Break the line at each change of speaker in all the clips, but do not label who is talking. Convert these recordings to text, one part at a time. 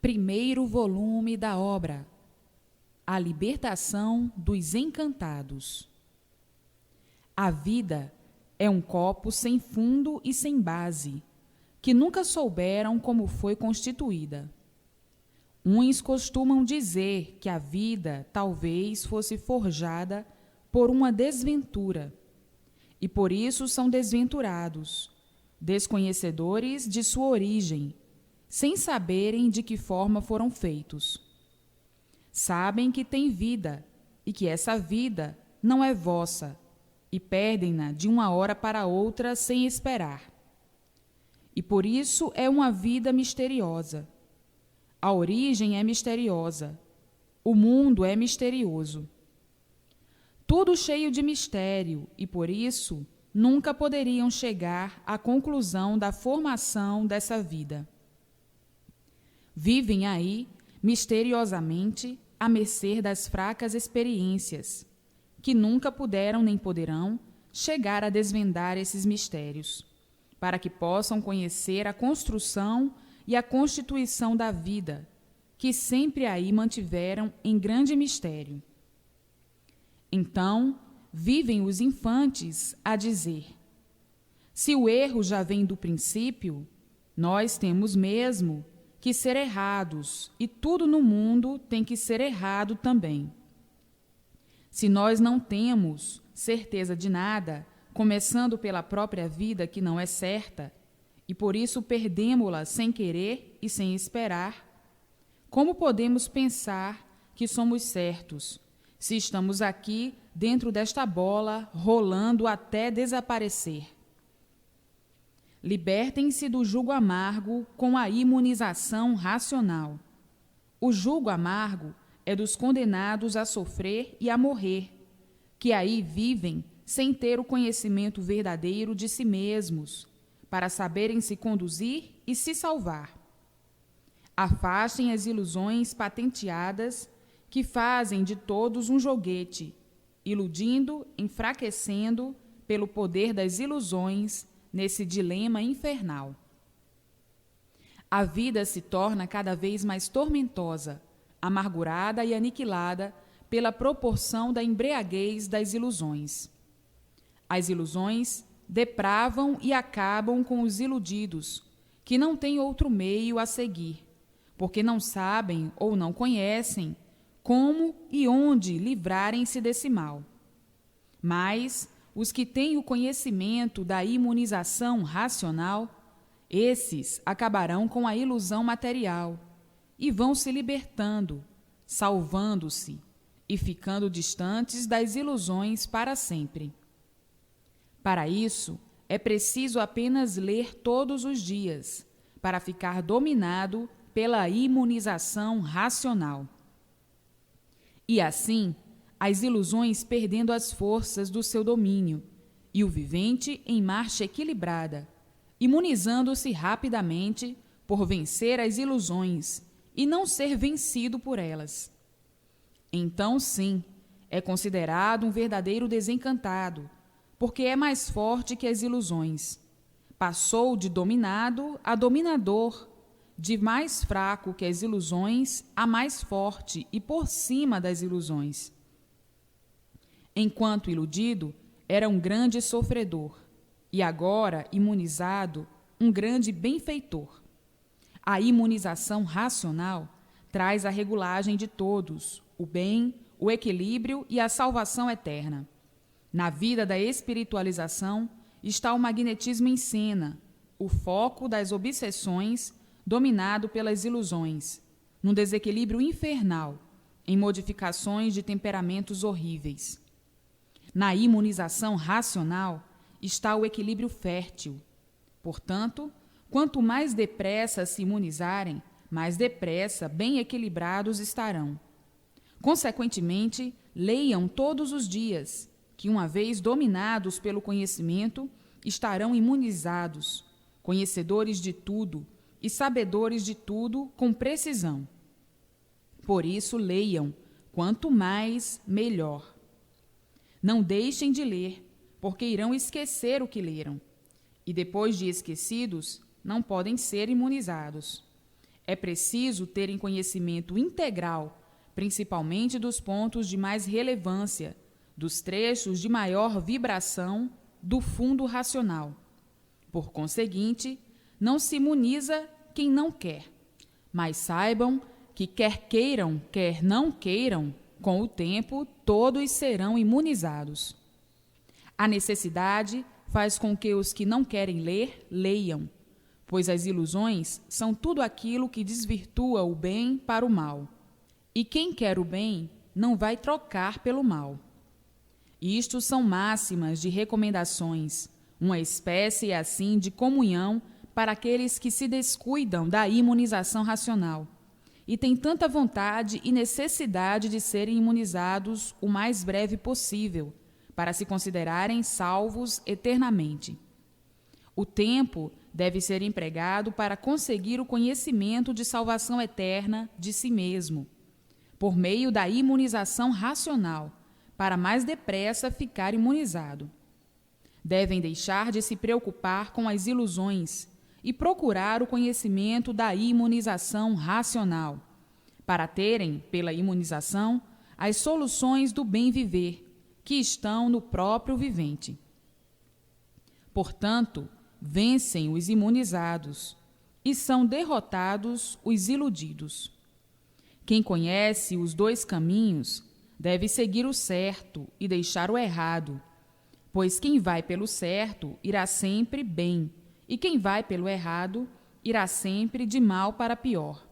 Primeiro volume da obra A Libertação dos Encantados. A vida é um copo sem fundo e sem base, que nunca souberam como foi constituída. Uns costumam dizer que a vida talvez fosse forjada por uma desventura, e por isso são desventurados, desconhecedores de sua origem, sem saberem de que forma foram feitos. Sabem que têm vida e que essa vida não é vossa, e perdem-na de uma hora para outra sem esperar. E por isso é uma vida misteriosa. A origem é misteriosa. O mundo é misterioso. Tudo cheio de mistério, e por isso nunca poderiam chegar à conclusão da formação dessa vida. Vivem aí, misteriosamente, à mercê das fracas experiências, que nunca puderam nem poderão chegar a desvendar esses mistérios, para que possam conhecer a construção e a constituição da vida, que sempre aí mantiveram em grande mistério. Então, vivem os infantes a dizer: se o erro já vem do princípio, nós temos mesmo que ser errados, e tudo no mundo tem que ser errado também. Se nós não temos certeza de nada, começando pela própria vida que não é certa, e por isso perdemo-la sem querer e sem esperar, como podemos pensar que somos certos, se estamos aqui dentro desta bola, rolando até desaparecer? Libertem-se do jugo amargo com a imunização racional. O jugo amargo é dos condenados a sofrer e a morrer, que aí vivem sem ter o conhecimento verdadeiro de si mesmos, para saberem se conduzir e se salvar. Afastem as ilusões patenteadas que fazem de todos um joguete, iludindo, enfraquecendo pelo poder das ilusões nesse dilema infernal. A vida se torna cada vez mais tormentosa, amargurada e aniquilada pela proporção da embriaguez das ilusões. As ilusões depravam e acabam com os iludidos, que não têm outro meio a seguir, porque não sabem ou não conhecem como e onde livrarem-se desse mal. Mas os que têm o conhecimento da imunização racional, esses acabarão com a ilusão material e vão se libertando, salvando-se e ficando distantes das ilusões para sempre. Para isso, é preciso apenas ler todos os dias, para ficar dominado pela imunização racional. E assim, as ilusões perdendo as forças do seu domínio, e o vivente em marcha equilibrada, imunizando-se rapidamente por vencer as ilusões e não ser vencido por elas. Então, sim, é considerado um verdadeiro desencantado, porque é mais forte que as ilusões. Passou de dominado a dominador, de mais fraco que as ilusões a mais forte e por cima das ilusões. Enquanto iludido, era um grande sofredor, e agora, imunizado, um grande benfeitor. A imunização racional traz a regulagem de todos, o bem, o equilíbrio e a salvação eterna. Na vida da espiritualização está o magnetismo em cena, o foco das obsessões dominado pelas ilusões, num desequilíbrio infernal, em modificações de temperamentos horríveis. Na imunização racional está o equilíbrio fértil. Portanto, quanto mais depressa se imunizarem, mais depressa bem equilibrados estarão. Consequentemente, leiam todos os dias, que uma vez dominados pelo conhecimento, estarão imunizados, conhecedores de tudo e sabedores de tudo com precisão. Por isso, leiam, quanto mais, melhor. Não deixem de ler, porque irão esquecer o que leram, e depois de esquecidos, não podem ser imunizados. É preciso terem conhecimento integral, principalmente dos pontos de mais relevância, dos trechos de maior vibração do fundo racional. Por conseguinte, não se imuniza quem não quer, mas saibam que quer queiram, quer não queiram, com o tempo todos serão imunizados. A necessidade faz com que os que não querem ler, leiam, pois as ilusões são tudo aquilo que desvirtua o bem para o mal. E quem quer o bem não vai trocar pelo mal. Isto são máximas de recomendações, uma espécie assim de comunhão para aqueles que se descuidam da imunização racional e têm tanta vontade e necessidade de serem imunizados o mais breve possível, para se considerarem salvos eternamente. O tempo deve ser empregado para conseguir o conhecimento de salvação eterna de si mesmo, por meio da imunização racional, para mais depressa ficar imunizado. Devem deixar de se preocupar com as ilusões e procurar o conhecimento da imunização racional, para terem, pela imunização, as soluções do bem viver, que estão no próprio vivente. Portanto, vencem os imunizados e são derrotados os iludidos. Quem conhece os dois caminhos deve seguir o certo e deixar o errado, pois quem vai pelo certo irá sempre bem, e quem vai pelo errado irá sempre de mal para pior.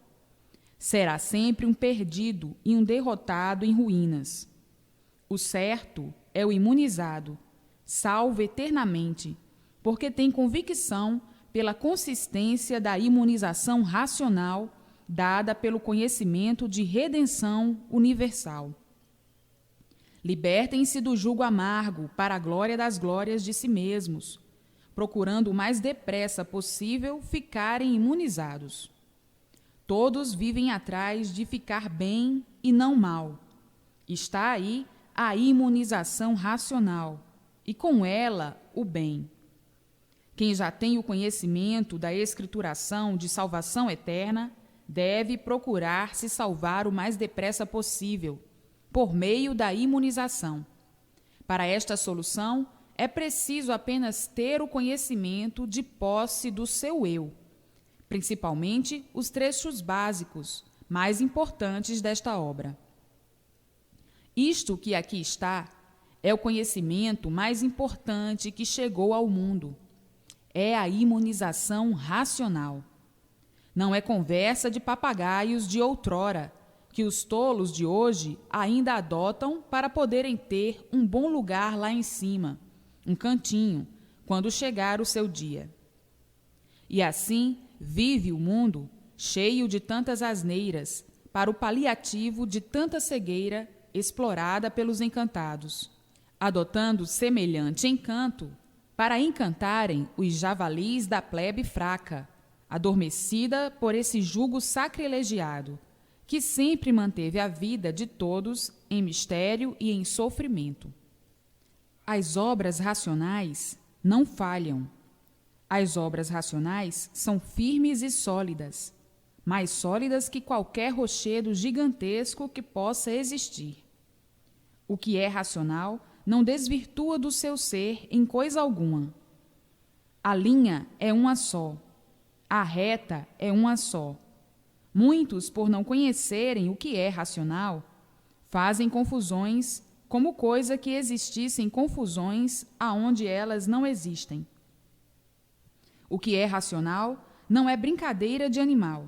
Será sempre um perdido e um derrotado em ruínas. O certo é o imunizado, salvo eternamente, porque tem convicção pela consistência da imunização racional dada pelo conhecimento de redenção universal. Libertem-se do jugo amargo para a glória das glórias de si mesmos, procurando o mais depressa possível ficarem imunizados. Todos vivem atrás de ficar bem e não mal. Está aí a imunização racional, e com ela o bem. Quem já tem o conhecimento da escrituração de salvação eterna deve procurar se salvar o mais depressa possível, por meio da imunização. Para esta solução, é preciso apenas ter o conhecimento de posse do seu eu, principalmente os trechos básicos, mais importantes desta obra. Isto que aqui está é o conhecimento mais importante que chegou ao mundo. É a imunização racional. Não é conversa de papagaios de outrora, que os tolos de hoje ainda adotam para poderem ter um bom lugar lá em cima, um cantinho, quando chegar o seu dia. E assim vive o mundo cheio de tantas asneiras, para o paliativo de tanta cegueira explorada pelos encantados, adotando semelhante encanto para encantarem os javalis da plebe fraca, adormecida por esse jugo sacrilegiado, que sempre manteve a vida de todos em mistério e em sofrimento. As obras racionais não falham. As obras racionais são firmes e sólidas, mais sólidas que qualquer rochedo gigantesco que possa existir. O que é racional não desvirtua do seu ser em coisa alguma. A linha é uma só, a reta é uma só. Muitos, por não conhecerem o que é racional, fazem confusões como coisa que existissem confusões aonde elas não existem. O que é racional não é brincadeira de animal.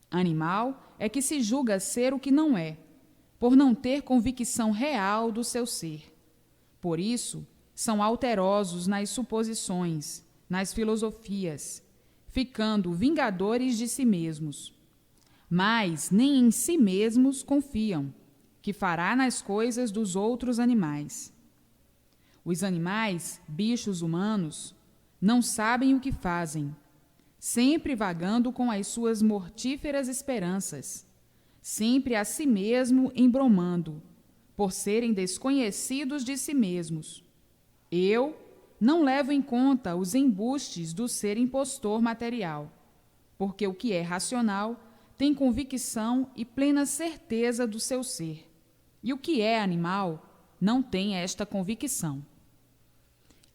Animal é que se julga ser o que não é, por não ter convicção real do seu ser. Por isso, são alterosos nas suposições, nas filosofias, ficando vingadores de si mesmos. Mas nem em si mesmos confiam, que fará nas coisas dos outros animais. Os animais, bichos humanos, não sabem o que fazem, sempre vagando com as suas mortíferas esperanças, sempre a si mesmo embromando, por serem desconhecidos de si mesmos. Eu não levo em conta os embustes do ser impostor material, porque o que é racional tem convicção e plena certeza do seu ser, e o que é animal não tem esta convicção.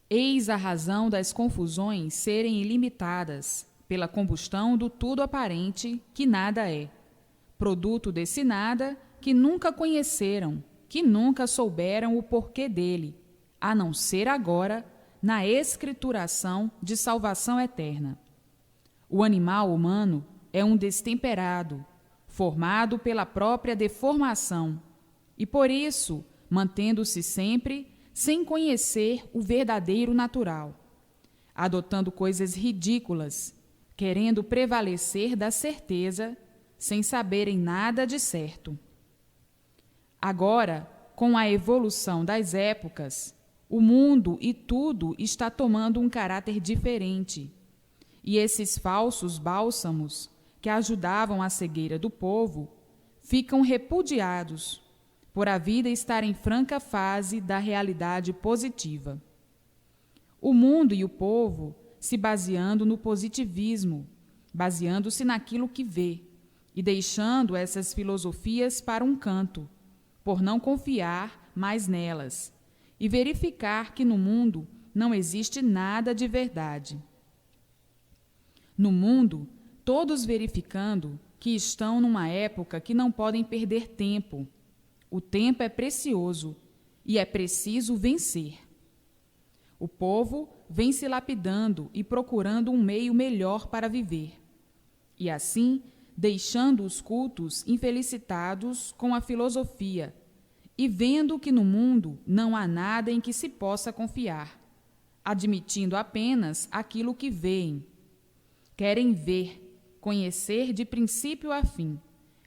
Eis a razão das confusões serem ilimitadas, pela combustão do tudo aparente, que nada é, produto desse nada que nunca conheceram, que nunca souberam o porquê dele, a não ser agora, na escrituração de salvação eterna. O animal humano é um destemperado, formado pela própria deformação, e por isso, mantendo-se sempre sem conhecer o verdadeiro natural, adotando coisas ridículas, querendo prevalecer da certeza, sem saberem nada de certo. Agora, com a evolução das épocas, o mundo e tudo está tomando um caráter diferente, e esses falsos bálsamos, que ajudavam a cegueira do povo, ficam repudiados, por a vida estar em franca fase da realidade positiva. O mundo e o povo se baseando no positivismo, baseando-se naquilo que vê, e deixando essas filosofias para um canto, por não confiar mais nelas, e verificar que no mundo não existe nada de verdade. No mundo, todos verificando que estão numa época que não podem perder tempo. O tempo é precioso e é preciso vencer. O povo vem se lapidando e procurando um meio melhor para viver. E assim, deixando os cultos infelicitados com a filosofia e vendo que no mundo não há nada em que se possa confiar, admitindo apenas aquilo que veem. Querem ver, conhecer de princípio a fim,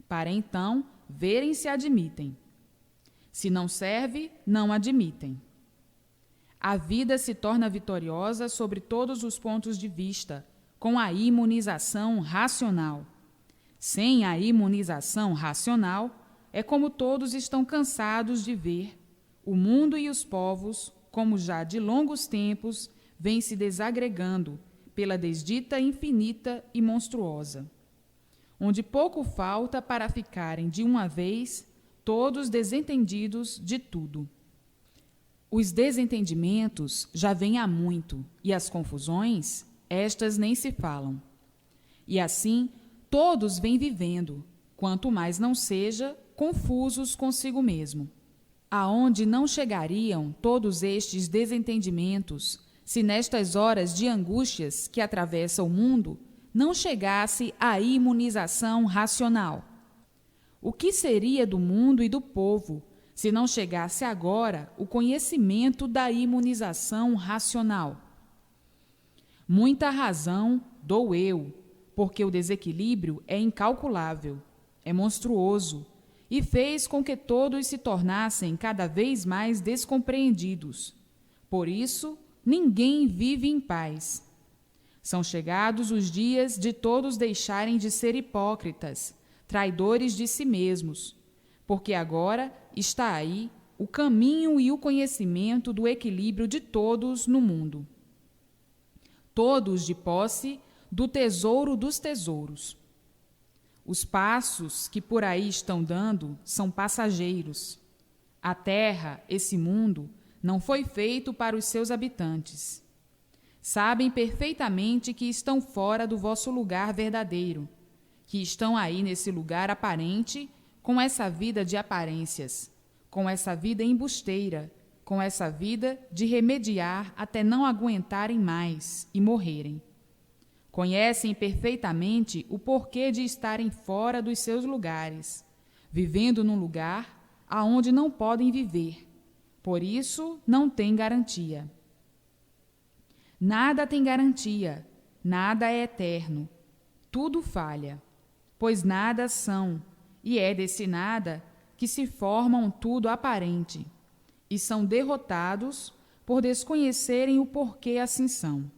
para então verem se admitem. Se não serve, não admitem. A vida se torna vitoriosa sobre todos os pontos de vista, com a imunização racional. Sem a imunização racional, é como todos estão cansados de ver, o mundo e os povos, como já de longos tempos, vêm se desagregando pela desdita infinita e monstruosa, onde pouco falta para ficarem de uma vez todos desentendidos de tudo. Os desentendimentos já vêm há muito, e as confusões, estas nem se falam. E assim, todos vêm vivendo, quanto mais não seja, confusos consigo mesmo. Aonde não chegariam todos estes desentendimentos, se nestas horas de angústias que atravessa o mundo, não chegasse a imunização racional? O que seria do mundo e do povo, se não chegasse agora o conhecimento da imunização racional? Muita razão dou eu, porque o desequilíbrio é incalculável, é monstruoso, e fez com que todos se tornassem cada vez mais descompreendidos. Por isso, ninguém vive em paz. São chegados os dias de todos deixarem de ser hipócritas, traidores de si mesmos, porque agora está aí o caminho e o conhecimento do equilíbrio de todos no mundo. Todos de posse do tesouro dos tesouros. Os passos que por aí estão dando são passageiros. A terra, esse mundo, não foi feito para os seus habitantes. Sabem perfeitamente que estão fora do vosso lugar verdadeiro, que estão aí nesse lugar aparente, com essa vida de aparências, com essa vida embusteira, com essa vida de remediar até não aguentarem mais e morrerem. Conhecem perfeitamente o porquê de estarem fora dos seus lugares, vivendo num lugar aonde não podem viver. Por isso, não têm garantia. Nada tem garantia, nada é eterno. Tudo falha, pois nada são, e é desse nada que se formam tudo aparente, e são derrotados por desconhecerem o porquê assim são.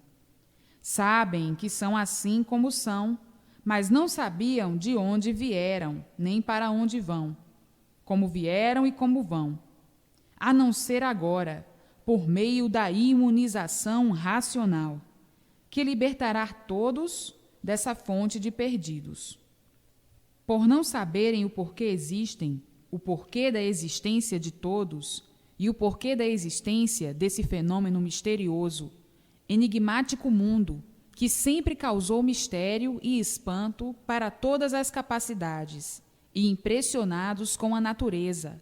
Sabem que são assim como são, mas não sabiam de onde vieram, nem para onde vão, como vieram e como vão, a não ser agora, por meio da imunização racional, que libertará todos dessa fonte de perdidos. Por não saberem o porquê existem, o porquê da existência de todos e o porquê da existência desse fenômeno misterioso, enigmático mundo que sempre causou mistério e espanto para todas as capacidades e impressionados com a natureza,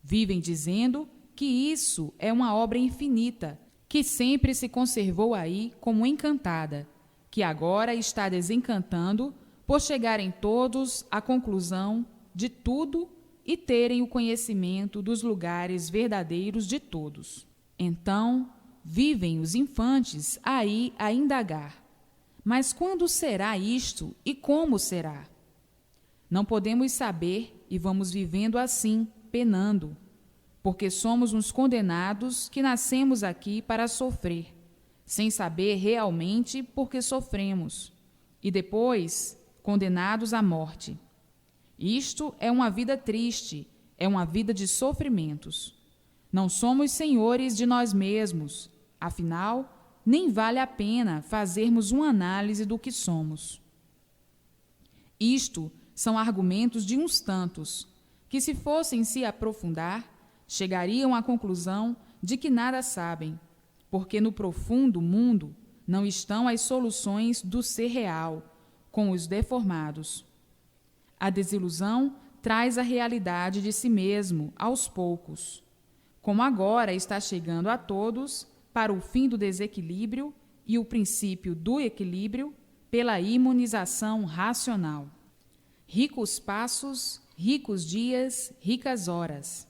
vivem dizendo que isso é uma obra infinita que sempre se conservou aí como encantada, que agora está desencantando por chegarem todos à conclusão de tudo e terem o conhecimento dos lugares verdadeiros de todos. Então, vivem os infantes aí a indagar. Mas quando será isto e como será? Não podemos saber e vamos vivendo assim, penando, porque somos uns condenados que nascemos aqui para sofrer, sem saber realmente por que sofremos, e depois condenados à morte. Isto é uma vida triste, é uma vida de sofrimentos. Não somos senhores de nós mesmos, afinal, nem vale a pena fazermos uma análise do que somos. Isto são argumentos de uns tantos, que se fossem se aprofundar, chegariam à conclusão de que nada sabem, porque no profundo mundo não estão as soluções do ser real, com os deformados. A desilusão traz a realidade de si mesmo, aos poucos, como agora está chegando a todos para o fim do desequilíbrio e o princípio do equilíbrio pela imunização racional. Ricos passos, ricos dias, ricas horas.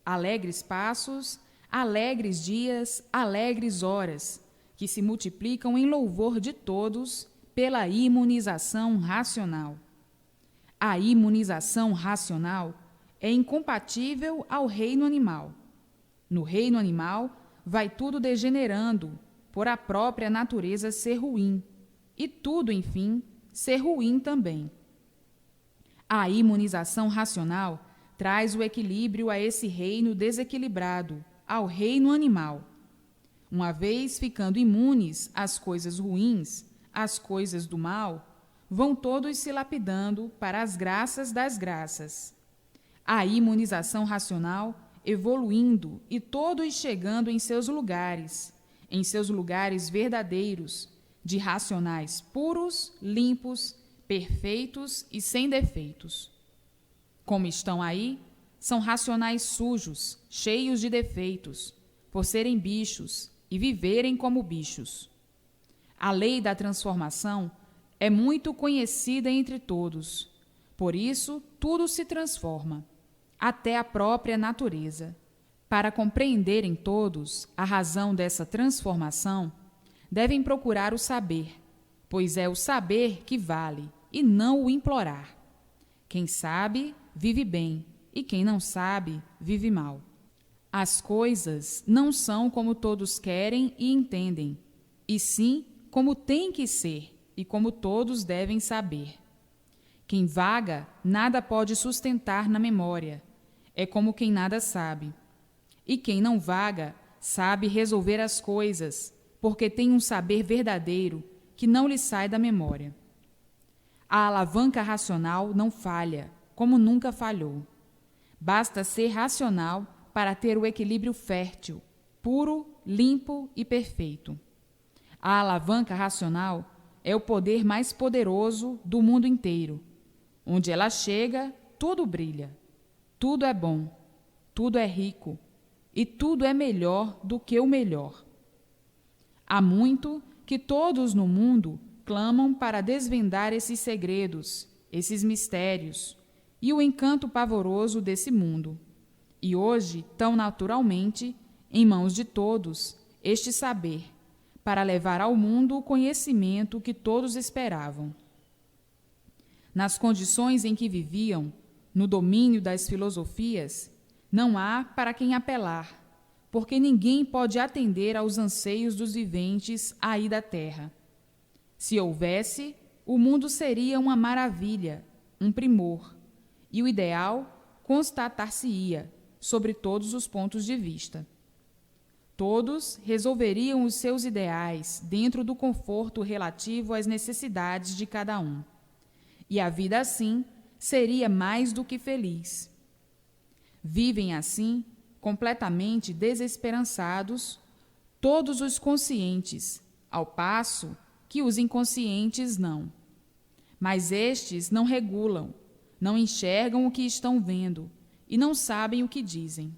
Alegres passos, alegres dias, alegres horas, que se multiplicam em louvor de todos pela imunização racional. A imunização racional é incompatível ao reino animal. No reino animal, vai tudo degenerando por a própria natureza ser ruim, e tudo, enfim, ser ruim também. A imunização racional traz o equilíbrio a esse reino desequilibrado, ao reino animal. Uma vez ficando imunes às coisas ruins, às coisas do mal, vão todos se lapidando para as graças das graças. A imunização racional evoluindo e todos chegando em seus lugares verdadeiros, de racionais puros, limpos, perfeitos e sem defeitos. Como estão aí, são racionais sujos, cheios de defeitos, por serem bichos e viverem como bichos. A lei da transformação é muito conhecida entre todos, por isso tudo se transforma, até a própria natureza. Para compreenderem todos a razão dessa transformação, devem procurar o saber, pois é o saber que vale, e não o implorar. Quem sabe, vive bem, e quem não sabe, vive mal. As coisas não são como todos querem e entendem, e sim como tem que ser e como todos devem saber. Quem vaga nada pode sustentar na memória, é como quem nada sabe. E quem não vaga sabe resolver as coisas, porque tem um saber verdadeiro que não lhe sai da memória. A alavanca racional não falha, como nunca falhou. Basta ser racional para ter o equilíbrio fértil, puro, limpo e perfeito. A alavanca racional é o poder mais poderoso do mundo inteiro. Onde ela chega, tudo brilha, tudo é bom, tudo é rico e tudo é melhor do que o melhor. Há muito que todos no mundo clamam para desvendar esses segredos, esses mistérios e o encanto pavoroso desse mundo. E hoje, tão naturalmente, em mãos de todos, este saber, para levar ao mundo o conhecimento que todos esperavam. Nas condições em que viviam, no domínio das filosofias, não há para quem apelar, porque ninguém pode atender aos anseios dos viventes aí da terra. Se houvesse, o mundo seria uma maravilha, um primor, e o ideal constatar-se-ia sobre todos os pontos de vista. Todos resolveriam os seus ideais dentro do conforto relativo às necessidades de cada um. E a vida, assim, seria mais do que feliz. Vivem assim, completamente desesperançados, todos os conscientes, ao passo que os inconscientes não. Mas estes não regulam, não enxergam o que estão vendo e não sabem o que dizem.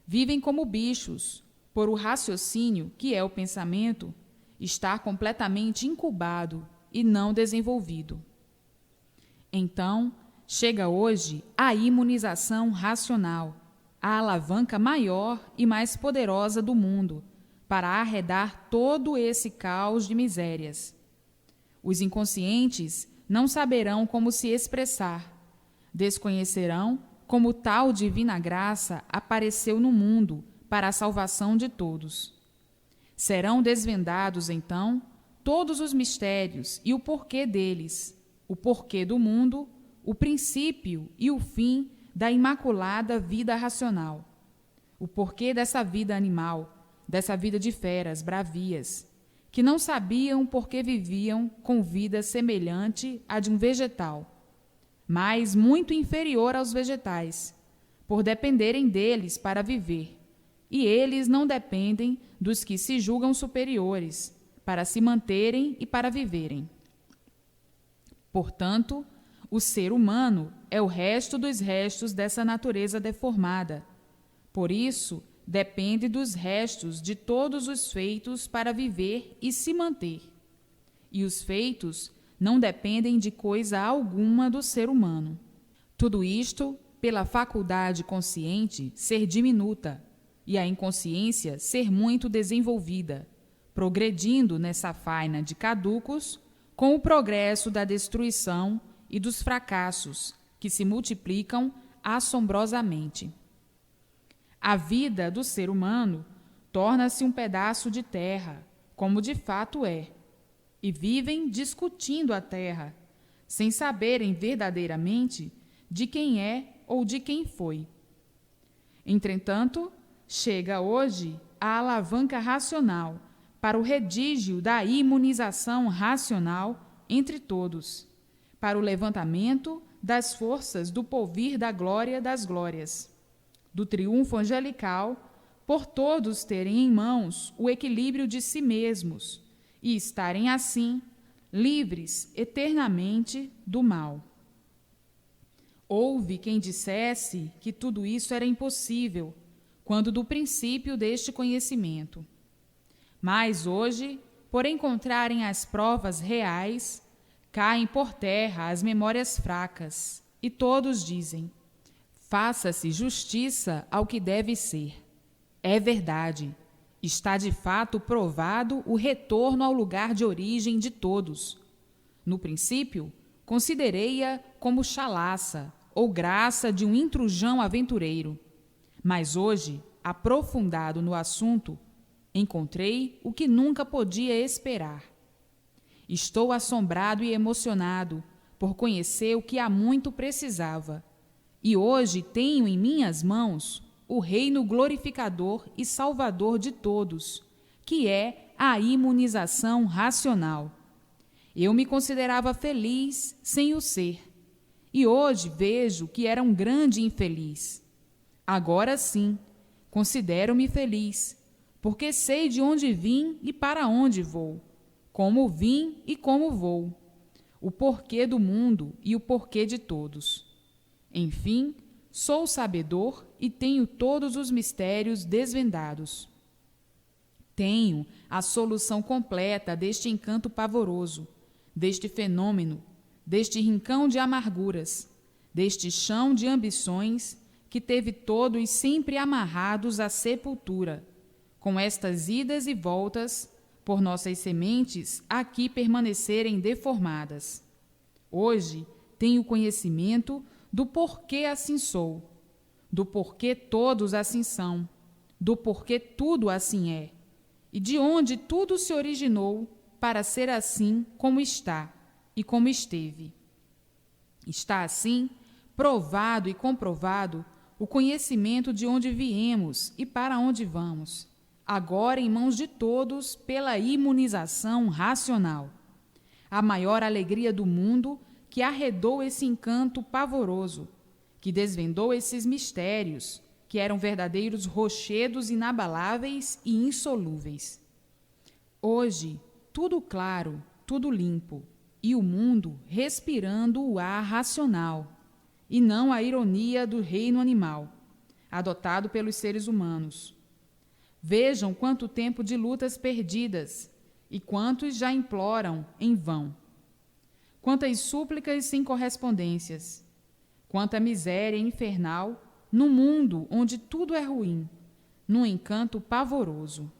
Vivem como bichos, por o raciocínio, que é o pensamento, estar completamente incubado e não desenvolvido. Então, chega hoje a imunização racional, a alavanca maior e mais poderosa do mundo, para arredar todo esse caos de misérias. Os inconscientes não saberão como se expressar, desconhecerão como tal divina graça apareceu no mundo para a salvação de todos. Serão desvendados, então, todos os mistérios e o porquê deles, o porquê do mundo, o princípio e o fim da imaculada vida racional, o porquê dessa vida animal, dessa vida de feras bravias, que não sabiam por que viviam com vida semelhante à de um vegetal, mas muito inferior aos vegetais, por dependerem deles para viver, e eles não dependem dos que se julgam superiores, para se manterem e para viverem. Portanto, o ser humano é o resto dos restos dessa natureza deformada. Por isso, depende dos restos de todos os feitos para viver e se manter. E os feitos não dependem de coisa alguma do ser humano. Tudo isto pela faculdade consciente ser diminuta e a inconsciência ser muito desenvolvida, progredindo nessa faina de caducos com o progresso da destruição e dos fracassos que se multiplicam assombrosamente. A vida do ser humano torna-se um pedaço de terra, como de fato é, e vivem discutindo a terra, sem saberem verdadeiramente de quem é ou de quem foi. Entretanto, chega hoje a alavanca racional para o redígio da imunização racional entre todos, para o levantamento das forças do porvir da glória das glórias, do triunfo angelical, por todos terem em mãos o equilíbrio de si mesmos e estarem assim livres eternamente do mal. Houve quem dissesse que tudo isso era impossível, quando do princípio deste conhecimento. Mas hoje, por encontrarem as provas reais, caem por terra as memórias fracas, e todos dizem: faça-se justiça ao que deve ser. É verdade, está de fato provado o retorno ao lugar de origem de todos. No princípio, considerei-a como chalaça ou graça de um intrujão aventureiro. Mas hoje, aprofundado no assunto, encontrei o que nunca podia esperar. Estou assombrado e emocionado por conhecer o que há muito precisava. E hoje tenho em minhas mãos o reino glorificador e salvador de todos, que é a imunização racional. Eu me considerava feliz sem o ser, e hoje vejo que era um grande infeliz. Agora sim, considero-me feliz, porque sei de onde vim e para onde vou, como vim e como vou, o porquê do mundo e o porquê de todos. Enfim, sou sabedor e tenho todos os mistérios desvendados. Tenho a solução completa deste encanto pavoroso, deste fenômeno, deste rincão de amarguras, deste chão de ambições que teve todos sempre amarrados à sepultura, com estas idas e voltas, por nossas sementes aqui permanecerem deformadas. Hoje tenho conhecimento do porquê assim sou, do porquê todos assim são, do porquê tudo assim é, e de onde tudo se originou para ser assim como está e como esteve. Está assim provado e comprovado o conhecimento de onde viemos e para onde vamos, agora em mãos de todos pela imunização racional. A maior alegria do mundo que arredou esse encanto pavoroso, que desvendou esses mistérios, que eram verdadeiros rochedos inabaláveis e insolúveis. Hoje, tudo claro, tudo limpo, e o mundo respirando o ar racional, e não a ironia do reino animal, adotado pelos seres humanos. Vejam quanto tempo de lutas perdidas, e quantos já imploram em vão. Quantas súplicas sem correspondências, quanta miséria infernal, num mundo onde tudo é ruim, num encanto pavoroso.